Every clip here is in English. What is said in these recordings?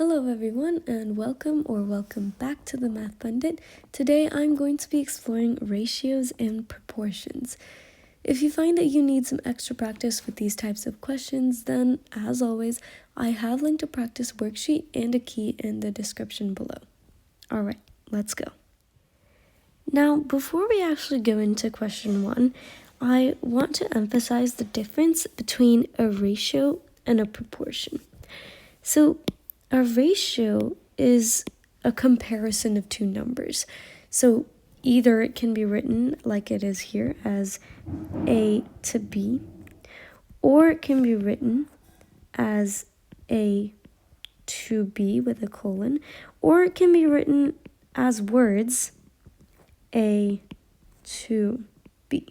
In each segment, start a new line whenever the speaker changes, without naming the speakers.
Hello everyone and welcome back to the Math Pundit. Today I'm going to be exploring ratios and proportions. If you find that you need some extra practice with these types of questions, then as always, I have linked a practice worksheet and a key in the description below. Alright, let's go. Now, before we actually go into question 1, I want to emphasize the difference between a ratio and a proportion. So, a ratio is a comparison of two numbers. So either it can be written like it is here as A to B, or it can be written as A to B with a colon, or it can be written as words A to B.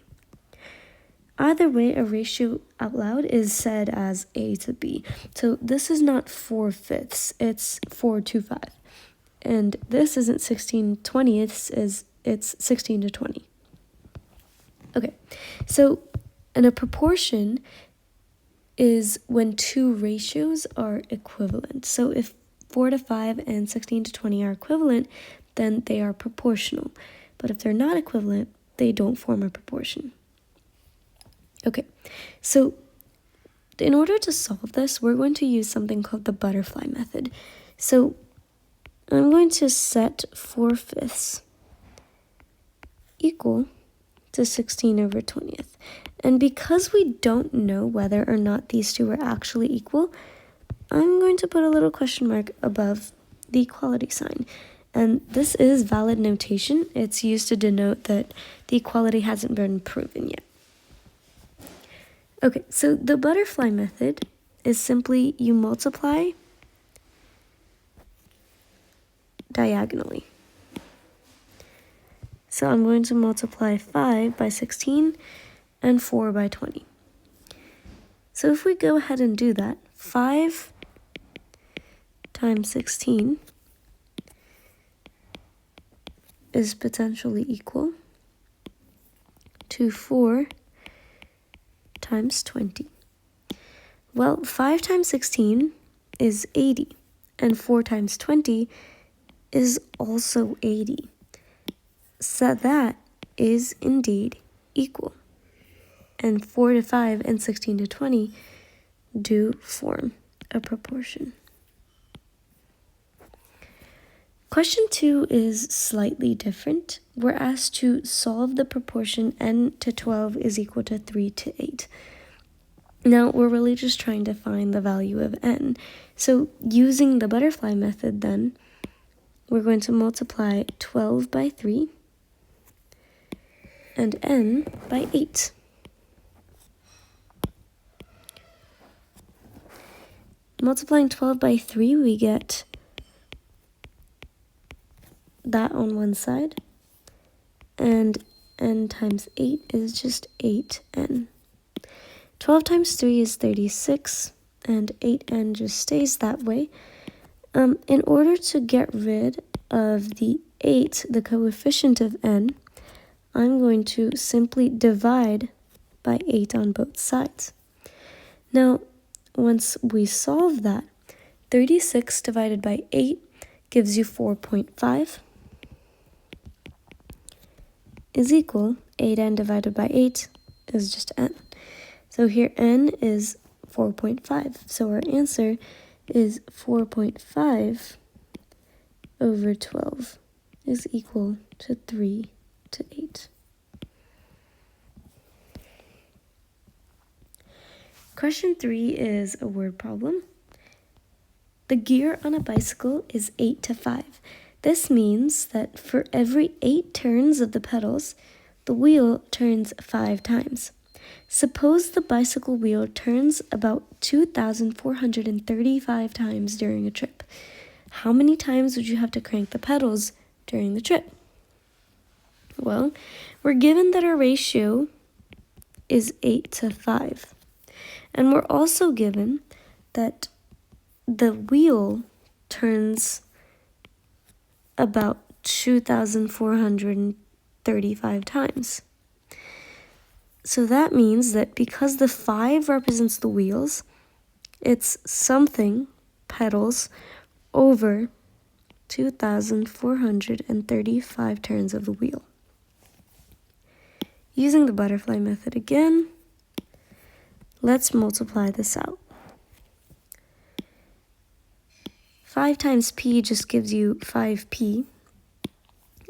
Either way, a ratio out loud is said as A to B. So this is not 4/5, it's 4:5. And this isn't 16/20, it's 16:20. Okay, so and a proportion is when two ratios are equivalent. So if 4:5 and 16:20 are equivalent, then they are proportional. But if they're not equivalent, they don't form a proportion. Okay, so in order to solve this, we're going to use something called the butterfly method. So I'm going to set 4/5 equal to 16/20. And because we don't know whether or not these two are actually equal, I'm going to put a little question mark above the equality sign. And this is valid notation. It's used to denote that the equality hasn't been proven yet. Okay, so the butterfly method is simply you multiply diagonally. So I'm going to multiply 5 by 16 and 4 by 20. So if we go ahead and do that, 5 times 16 is potentially equal to 4 times 20. Well, 5 times 16 is 80, and 4 times 20 is also 80. So that is indeed equal. And 4:5 and 16:20 do form a proportion. Question 2 is slightly different. We're asked to solve the proportion n to 12 is equal to 3 to 8. Now, we're really just trying to find the value of n. So using the butterfly method then, we're going to multiply 12 by 3 and n by 8. Multiplying 12 by 3, we get that on one side, and n times 8 is just 8n. 12 times 3 is 36, and 8n just stays that way. In order to get rid of the 8, the coefficient of n, I'm going to simply divide by 8 on both sides. Now, once we solve that, 36 divided by 8 gives you 4.5 is equal, 8n divided by 8 is just n. So here n is 4.5. So our answer is 4.5 over 12 is equal to 3 to 8. Question 3 is a word problem. The gear on a bicycle is 8 to 5. This means that for every 8 turns of the pedals, the wheel turns 5 times. Suppose the bicycle wheel turns about 2,435 times during a trip. How many times would you have to crank the pedals during the trip? Well, we're given that our ratio is 8 to 5. And we're also given that the wheel turns about 2,435 times. So that means that because the 5 represents the wheels, it's something, pedals, over 2,435 turns of the wheel. Using the butterfly method again, let's multiply this out. 5 times p just gives you 5p.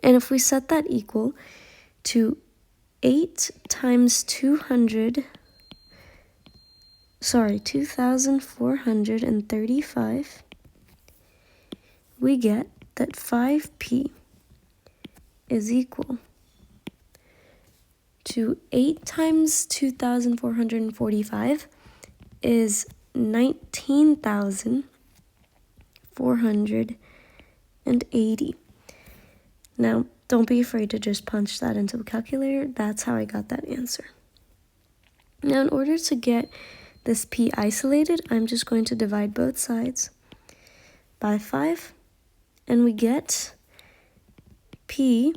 And if we set that equal to 8 times 2,435, we get that 5p is equal to 8 times 2,445 is 19,480. Now, don't be afraid to just punch that into the calculator. That's how I got that answer. Now, in order to get this p isolated, I'm just going to divide both sides by 5, and we get p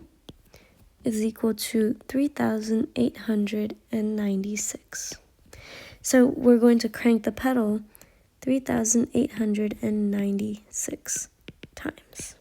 is equal to 3,896. So we're going to crank the pedal 3,896 times.